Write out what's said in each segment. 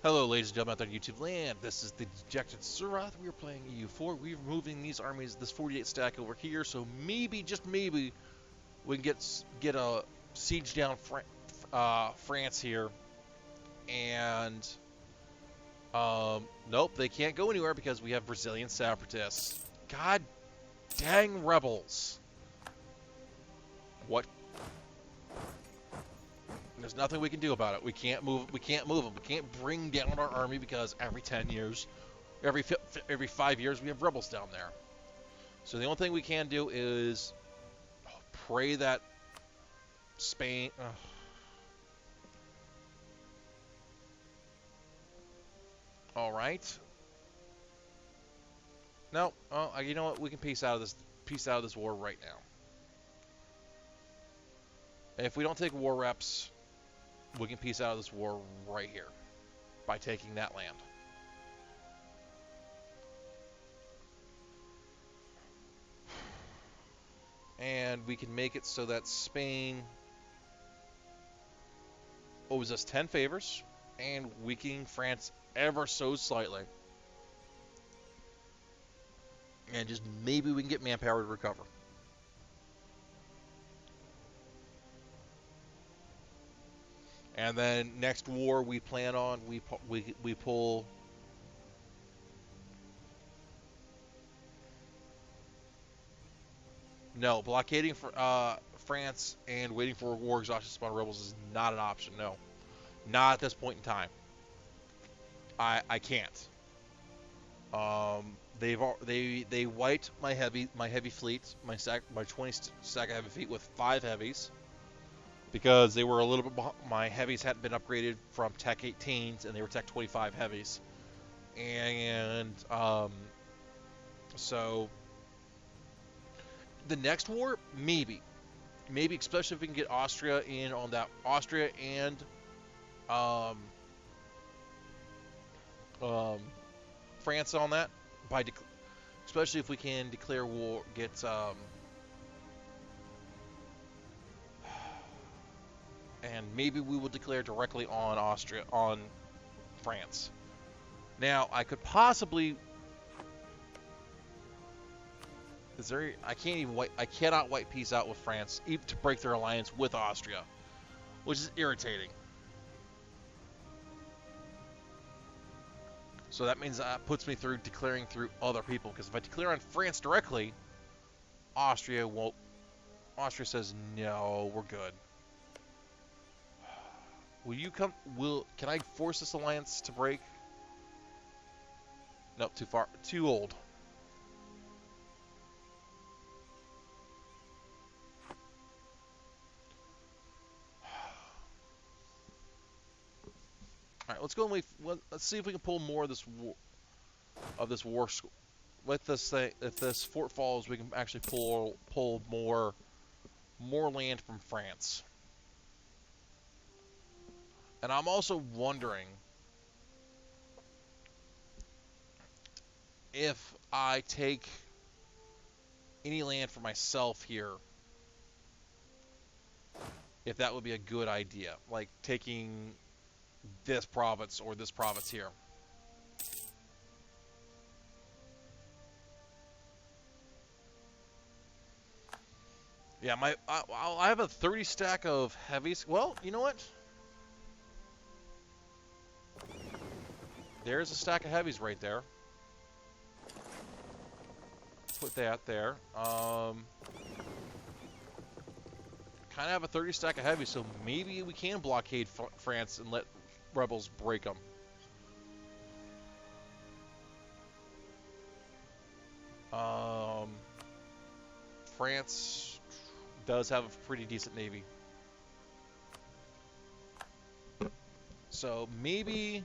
Hello, ladies and gentlemen out there in YouTube land. This is the dejected TheCiroth. We are playing EU4. We're moving these armies, this 48 stack over here, so maybe, just maybe, we can get a siege down France here. And nope, they can't go anywhere because we have Brazilian separatists. God dang rebels! What? There's nothing we can do about it. We can't move. We can't move them. We can't bring down our army because every 10 years, every 5 years, we have rebels down there. So the only thing we can do is pray that Spain. All right. No. Oh, you know what? We can peace out of this war right now. And if we don't take war reps, we can peace out of this war right here by taking that land. And we can make it so that Spain owes us 10 favors and weakening France ever so slightly. And just maybe we can get manpower to recover. And then next war we plan on we pull no blockading for France and waiting for war exhaustion spawn rebels is not an option. No, not at this point in time. I can't. They wiped my heavy fleet, my 20 stack of heavy fleet with 5 heavies. Because they were a little bit behind. My heavies hadn't been upgraded from Tech 18s, and they were Tech 25 heavies. And so the next war, maybe, especially if we can get Austria in on that. Austria and France on that, especially if we can declare war, get and maybe we will declare directly on France. Now, I could possibly. I cannot wipe peace out with France, even to break their alliance with Austria, which is irritating. So that means that puts me through declaring through other people, because if I declare on France directly, Austria won't. Austria says no, we're good. Will you come? Can I force this alliance to break? Nope, too far, too old. All right, let's go and let's see if we can pull more of this war. With this thing, if this fort falls, we can actually pull more land from France. And I'm also wondering if I take any land for myself here, if that would be a good idea, like taking this province or this province here. Yeah, I have a 30 stack of heavies. Well, you know what? There's a stack of heavies right there. Put that there. Kind of have a 30 stack of heavies, so maybe we can blockade France and let rebels break them. France does have a pretty decent navy. So maybe.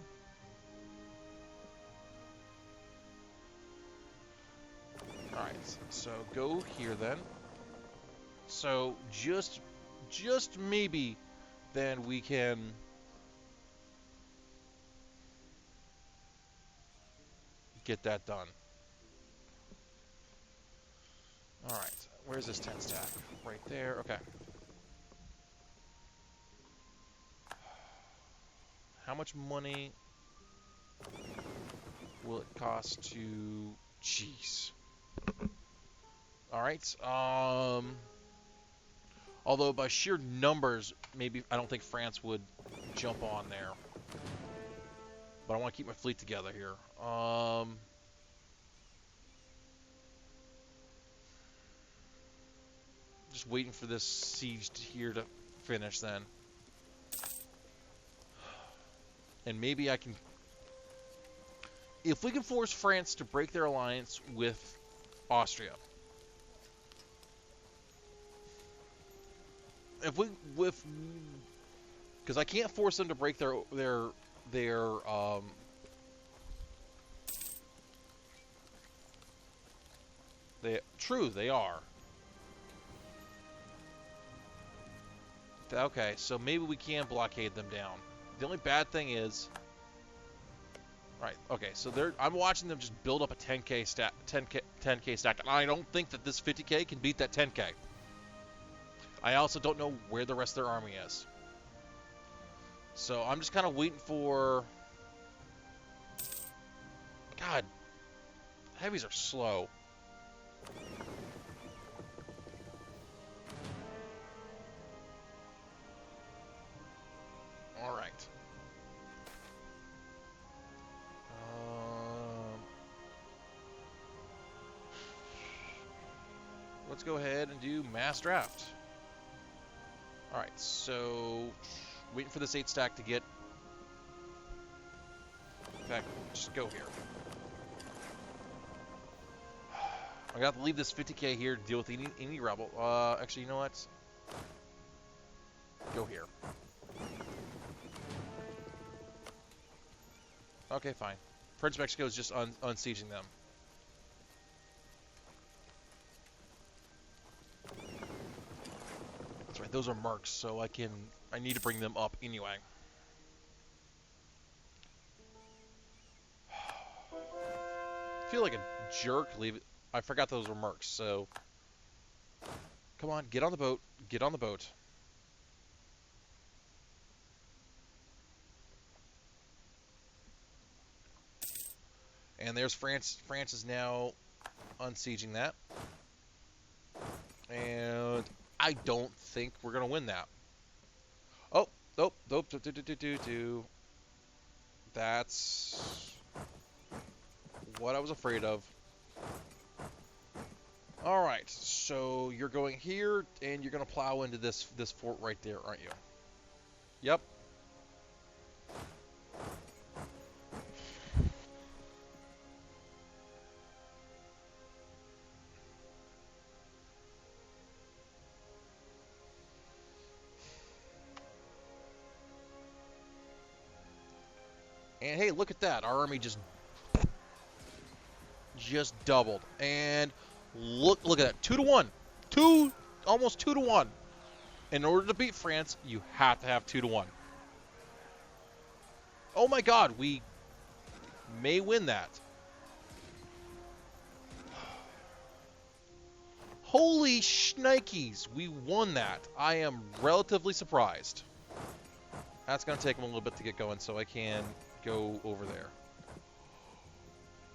Alright, so go here then. So just maybe then we can get that done. Alright, where's this 10 stack? Right there, okay. How much money? will it cost to... Jeez. Alright, although by sheer numbers, maybe I don't think France would jump on there. But I want to keep my fleet together here. Just waiting for this siege here to finish then. And maybe I can... If we can force France to break their alliance with Austria. Because I can't force them to break their they are. Okay, so maybe we can blockade them down. The only bad thing is, right? Okay, so I'm watching them just build up a 10k stack, 10k stack, and I don't think that this 50k can beat that 10k. I also don't know where the rest of their army is. So I'm just kind of waiting for... God, heavies are slow. All right. Let's go ahead and do mass draft. All right, so waiting for this 8 stack to get... In fact, just go here. I got to leave this 50k here to deal with any rebel. Actually, you know what? Go here. Okay, fine. Prince Mexico is just unsieging them. That's right, those are mercs, so I need to bring them up anyway. I feel like a jerk leave it. I forgot those were mercs, so come on, get on the boat. Get on the boat. And there's France. France is now unsieging that. And I don't think we're going to win that. Oh, nope, nope, That's what I was afraid of. All right, so you're going here, and you're going to plow into this fort right there, aren't you? Yep. And hey, look at that. Our army just doubled. And look at that. 2-to-1. Almost 2-to-1. In order to beat France, you have to have 2-to-1. Oh my god, we may win that. Holy shnikes, we won that. I am relatively surprised. That's going to take them a little bit to get going, so I can go over there.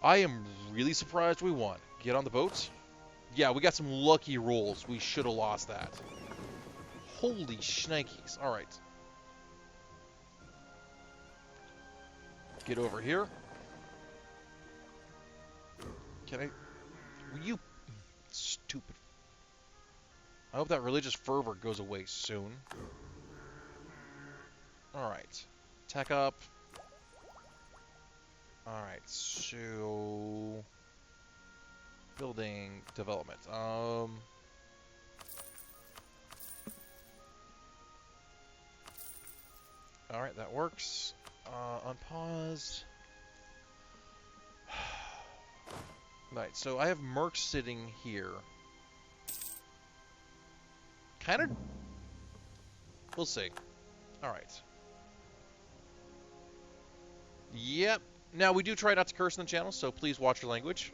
I am really surprised we won. Get on the boats. Yeah, we got some lucky rolls. We should have lost that. Holy shnikes. All right. Get over here. Can I... You... Stupid... I hope that religious fervor goes away soon. Alright. Tech up. Alright, so... Building development. Alright, that works. Unpause. Right, so I have mercs sitting here. Kind of... We'll see. Alright. Yep. Now, we do try not to curse on the channel, so please watch your language.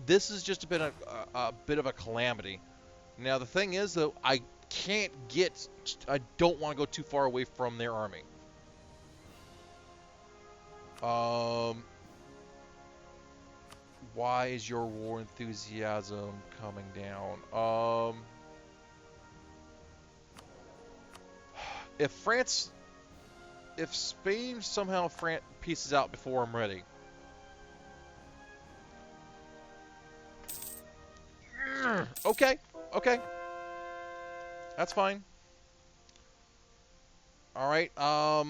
This has just been a bit of a calamity. Now, the thing is, though, I can't get... I don't want to go too far away from their army. Why is your war enthusiasm coming down? If France... If Spain somehow pieces out before I'm ready... Okay, okay. That's fine. Alright, alright,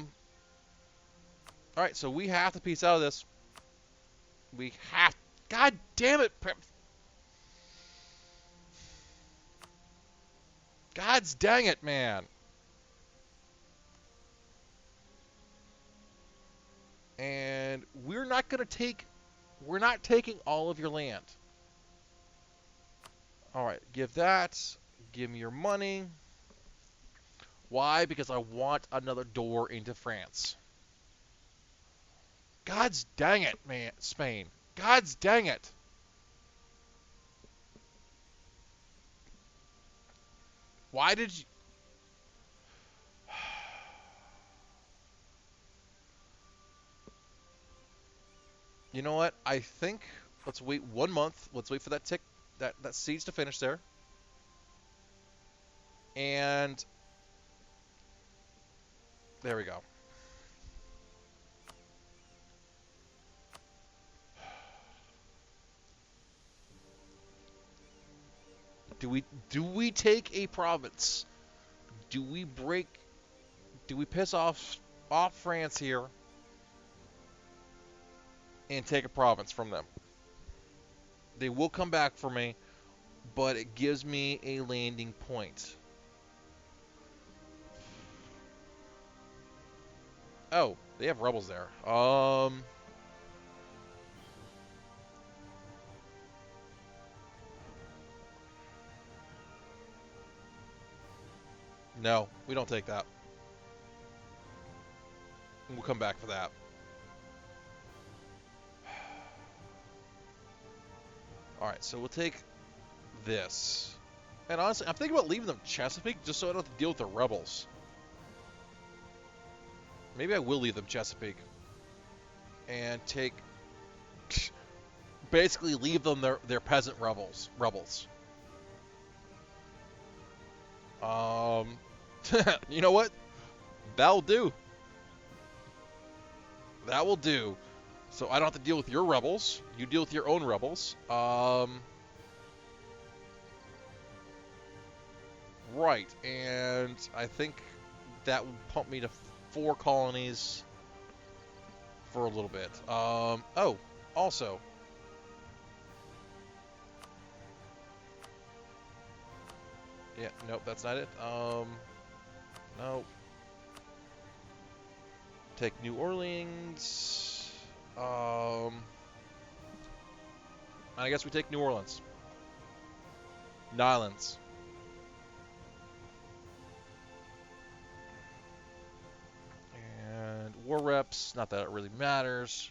so we have to piece out of this. We have... God damn it! God's dang it, man! And we're not gonna take... We're not taking all of your land. Alright, give that. Give me your money. Why? Because I want another door into France. God's dang it, man, Spain. God's dang it. Why did you... You know what? I think let's wait 1 month. Let's wait for that that siege to finish there. And there we go. Do we take a province? Do we piss off France here and take a province from them? They will come back for me, but it gives me a landing point. Oh, they have rebels there. No, we don't take that. We'll come back for that. Alright, so we'll take this. And honestly, I'm thinking about leaving them Chesapeake just so I don't have to deal with the rebels. Maybe I will leave them Chesapeake. And take... Basically leave them their peasant rebels. You know what? That'll do. That will do. So I don't have to deal with your rebels. You deal with your own rebels. Right, and I think that will pump me to 4 colonies for a little bit. Oh, also. Yeah, nope, that's not it. Nope. Take New Orleans. I guess we take New Orleans. Nylands. And war reps, not that it really matters.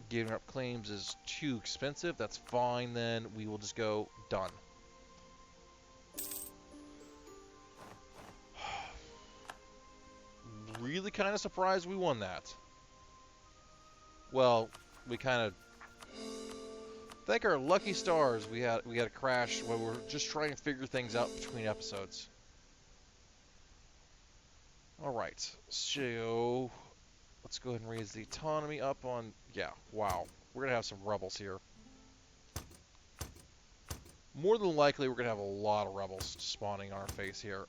Giving up claims is too expensive. That's fine then. We will just go done. Really kind of surprised we won that. Well, we kind of thank our lucky stars we had a crash when we're just trying to figure things out between episodes. All right, so let's go ahead and raise the autonomy up on... Yeah, wow. We're going to have some rebels here. More than likely, we're going to have a lot of rebels spawning on our face here.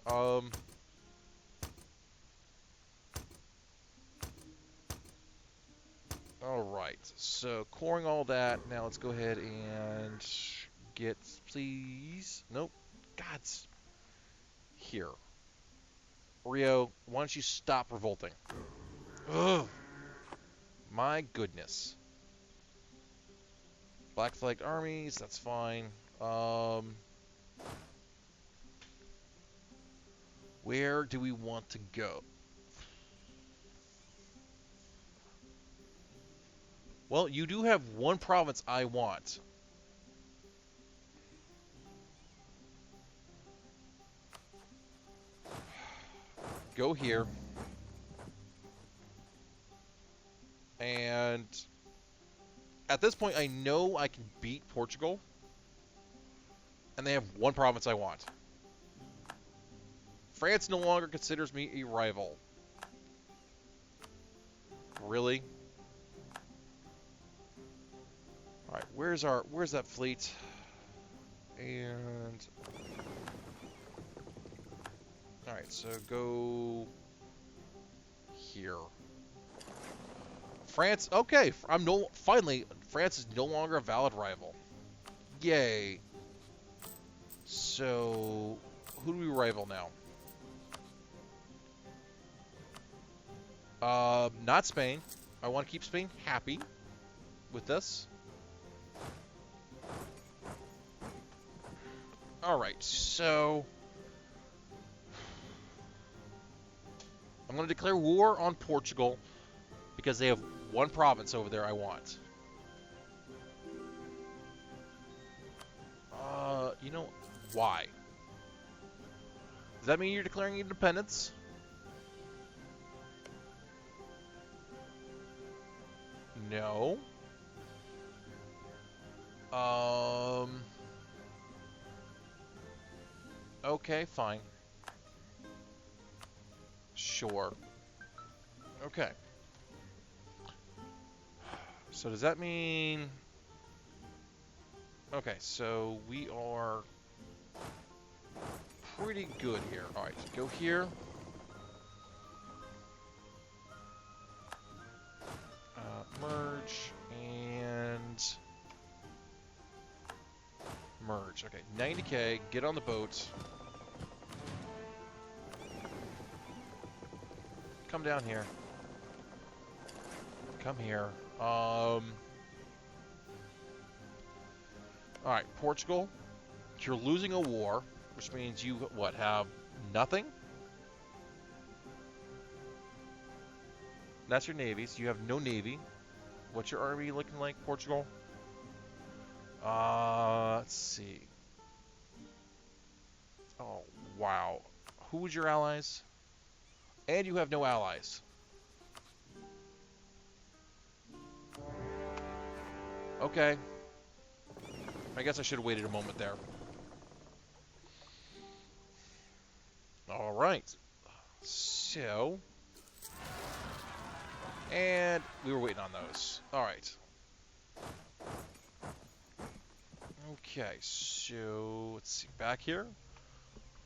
Alright, so coring all that. Now let's go ahead and get... Please... Nope. God's... Here. Rio, why don't you stop revolting? Ugh. My goodness. Black flagged armies, that's fine. Where do we want to go? Well, you do have one province I want. go here. And at this point, I know I can beat Portugal. And they have one province I want. France no longer considers me a rival. Really? Alright, where's that fleet? And alright, so go here. France, okay, finally, France is no longer a valid rival. Yay. So, who do we rival now? Not Spain. I want to keep Spain happy with this. Alright, so I'm going to declare war on Portugal because they have one province over there I want. You know, why? Does that mean you're declaring independence? No. Okay, fine. Sure. Okay. So does that mean... Okay, so we are pretty good here. Alright, go here. Merge and merge. Okay, 90k, get on the boat. Come down here. Come here. Alright, Portugal, you're losing a war, which means you, what, have nothing? That's your navies. You have no navy. What's your army looking like, Portugal? Let's see. Oh, wow. Who was your allies? And you have no allies. Okay. I guess I should have waited a moment there. Alright. So... And we were waiting on those. Alright. Okay, so let's see. Back here.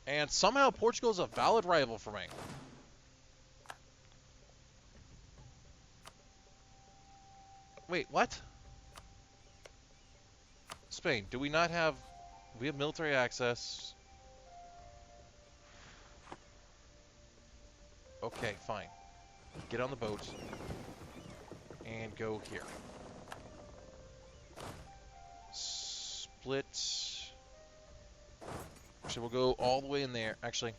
And somehow Portugal is a valid rival for me. Wait, what? Spain, do we not have... We have military access. Okay, fine. Get on the boat. And go here. Split. So we'll go all the way in there. Actually,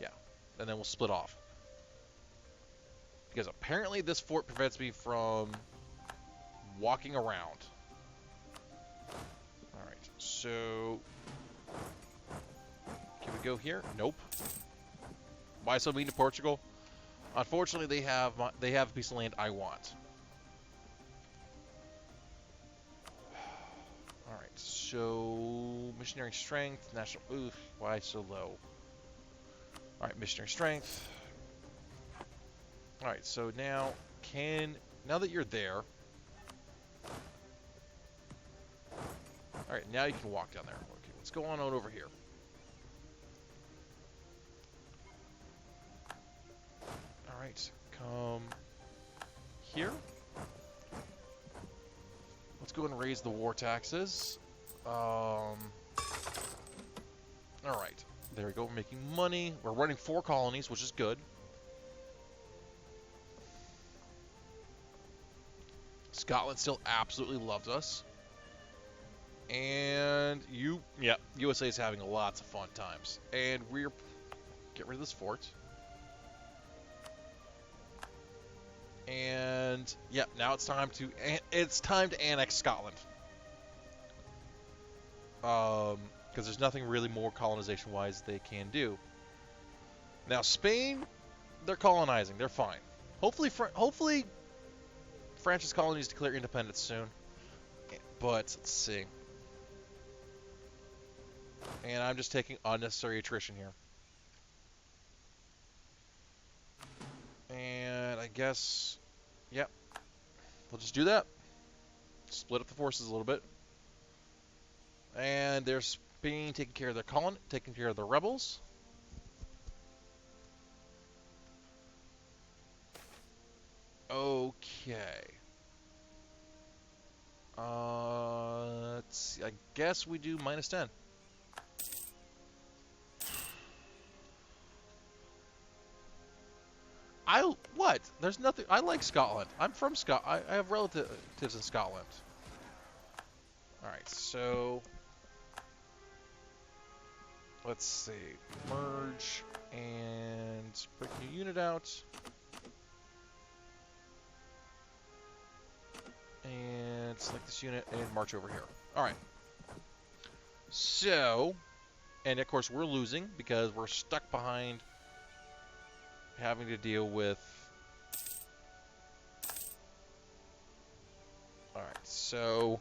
yeah. And then we'll split off. Because apparently this fort prevents me from walking around. Alright, so... Can we go here? Nope. Why so mean to Portugal? Unfortunately, they have a piece of land I want. Alright, so... Missionary strength, national... Oof, why so low? Alright, missionary strength. Alright, so now, now that you're there... Alright, now you can walk down there. Okay, what's going on over here? Alright, come here. Let's go and raise the war taxes. Alright, there we go. We're making money. We're running 4 colonies, which is good. Scotland still absolutely loves us. And USA is having lots of fun times. And we're... Get rid of this fort. And yeah, now it's time to annex Scotland. Because there's nothing really more colonization-wise they can do. Now Spain, they're colonizing. They're fine. Hopefully, France's colonies declare independence soon. But let's see. And I'm just taking unnecessary attrition here. And I guess, yep, we'll just do that. Split up the forces a little bit. And there's Spain taking care of their colony, taking care of the rebels. Okay. Let's see. I guess we do -10. What? There's nothing. I like Scotland. I'm from Scotland. I have relatives in Scotland. All right, so let's see. Merge and break new unit out. And select this unit and march over here. All right. So, and of course we're losing because we're stuck behind having to deal with. All right, so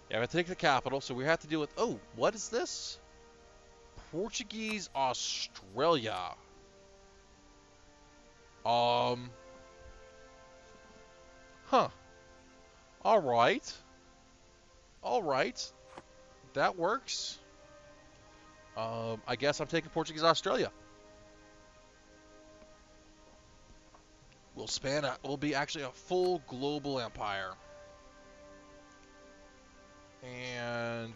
yeah, I'm gonna take the capital. So we have to deal with. Oh, what is this? Portuguese Australia. Huh. All right. All right. That works. I guess I'm taking Portuguese Australia. We'll be actually a full global empire. And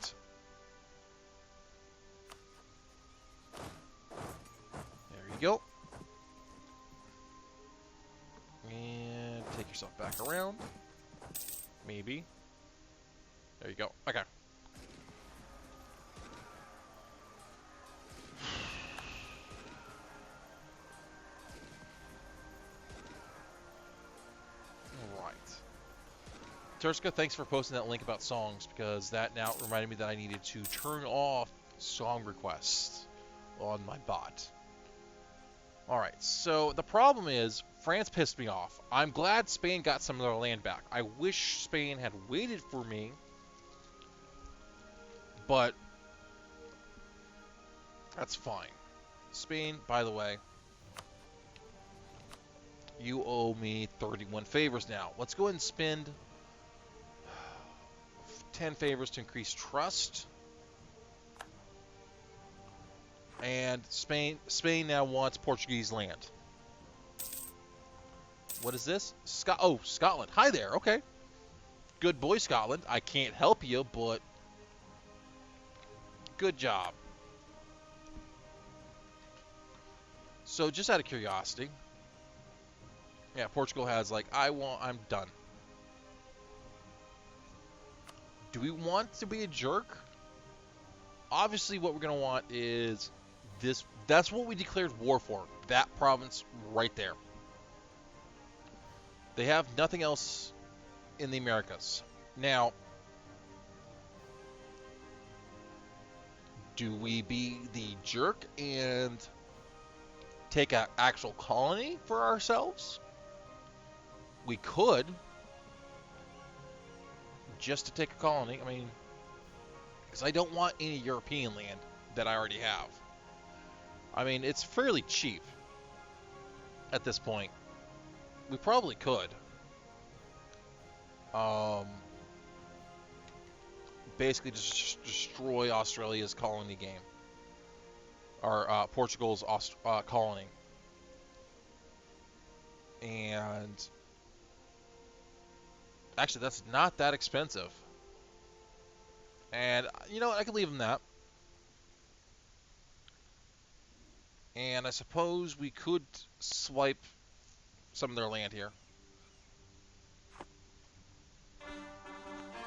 there you go. And take yourself back around. Maybe. There you go. Okay. Turska, thanks for posting that link about songs, because that now reminded me that I needed to turn off song requests on my bot. Alright, so the problem is, France pissed me off. I'm glad Spain got some of their land back. I wish Spain had waited for me, but that's fine. Spain, by the way, you owe me 31 favors now. Let's go ahead and spend 10 favors to increase trust. And Spain now wants Portuguese land. What is this? Scotland. Hi there. Okay. Good boy, Scotland. I can't help you, but good job. So just out of curiosity, yeah, Portugal has like, I'm done. Do we want to be a jerk? Obviously, what we're going to want is this. That's what we declared war for. That province right there. They have nothing else in the Americas. Now, do we be the jerk and take an actual colony for ourselves? We could. Just to take a colony. I mean, because I don't want any European land that I already have. I mean, it's fairly cheap at this point. We probably could. Basically just destroy Australia's colony game. Or Portugal's colony. And actually, that's not that expensive. And, you know what, I could leave them that. And I suppose we could swipe some of their land here.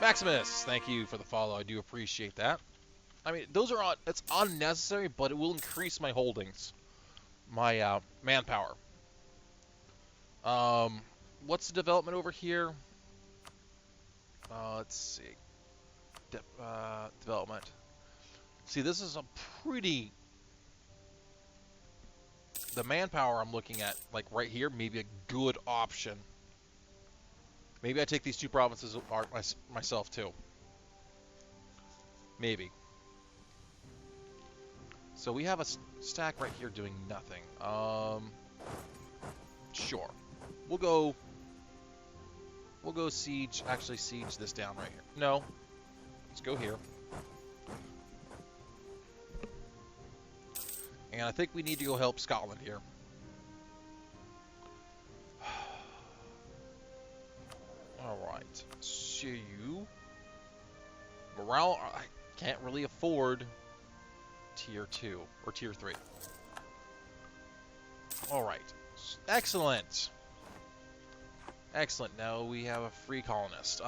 Maximus, thank you for the follow. I do appreciate that. I mean, it's unnecessary, but it will increase my holdings. My manpower. What's the development over here? Let's see. Development. See, this is a pretty the manpower I'm looking at, like right here, may be a good option. Maybe I take these 2 provinces myself too. Maybe. So we have a stack right here doing nothing. Sure. We'll go siege, actually siege this down right here. No. Let's go here. And I think we need to go help Scotland here. Alright. So you... Morale, I can't really afford tier 2 or tier 3. Alright. Excellent. Excellent. Now we have a free colonist.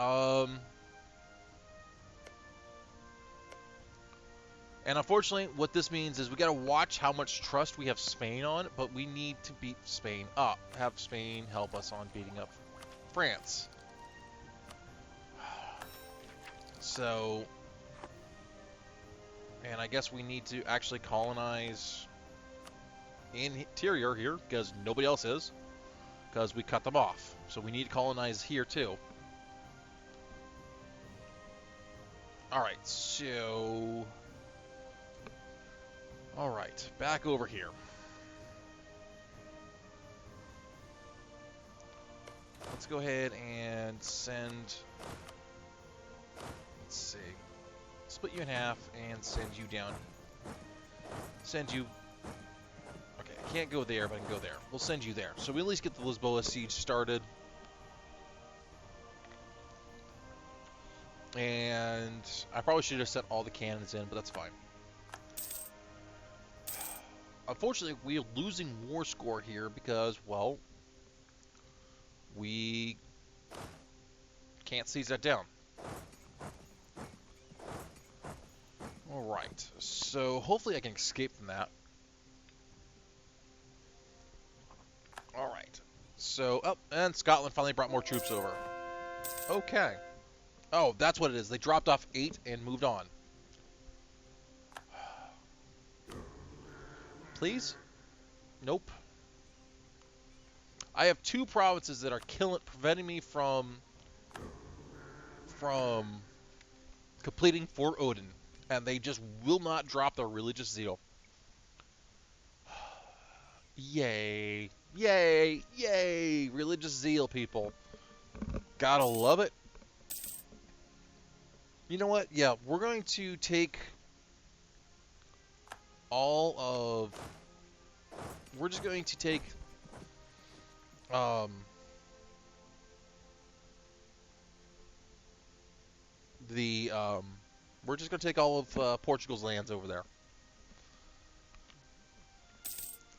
And unfortunately, what this means is we gotta watch how much trust we have Spain on, but we need to beat Spain up. Have Spain help us on beating up France. So, and I guess we need to actually colonize interior here, because nobody else is, because we cut them off. So we need to colonize here too. Alright, so... Alright, back over here. Let's go ahead and send... Let's see. Split you in half and send you down. Send you... Okay, I can't go there, but I can go there. We'll send you there. So we at least get the Lisboa siege started. And I probably should have set all the cannons in, but that's fine. Unfortunately, we are losing war score here because, well, we can't seize that down. Alright, so hopefully I can escape from that. Alright, so, oh, and Scotland finally brought more troops over. Okay. Oh, that's what it is. They dropped off 8 and moved on. Please? Nope. I have 2 provinces that are preventing me from completing For Odin, and they just will not drop their religious zeal. Yay. Yay. Yay. Religious zeal, people. Gotta love it. You know what? Yeah, we're going to take all of... We're just going to take... we're just going to take all of Portugal's lands over there.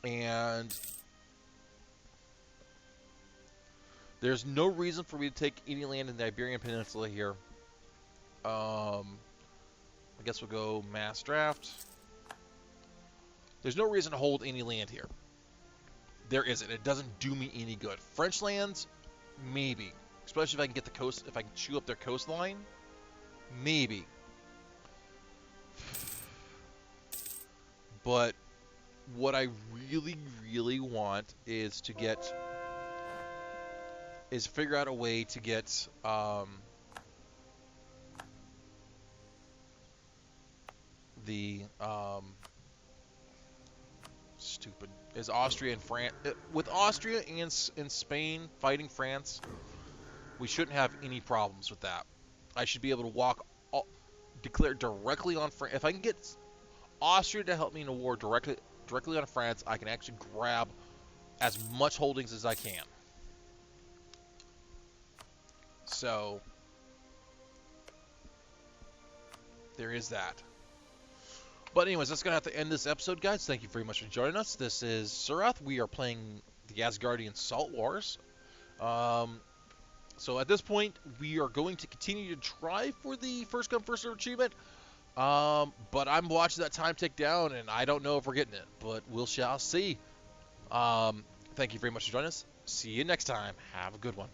And there's no reason for me to take any land in the Iberian Peninsula here. I guess we'll go mass draft. There's no reason to hold any land here. There isn't. It doesn't do me any good. French lands, maybe. Especially if I can get the coast, if I can chew up their coastline, maybe. But what I really, really want is to get, is figure out a way to get, stupid, is Austria and France. With Austria and Spain fighting France, we shouldn't have any problems with that. I should be able to declare directly on France. If I can get Austria to help me in a war directly on France, I can actually grab as much holdings as I can. So there is that. But anyways, that's going to have to end this episode, guys. Thank you very much for joining us. This is TheCiroth. We are playing the Asgardian Salt Wars. So at this point, we are going to continue to try for the first come, first serve achievement. But I'm watching that time tick down, and I don't know if we're getting it. But we shall see. Thank you very much for joining us. See you next time. Have a good one.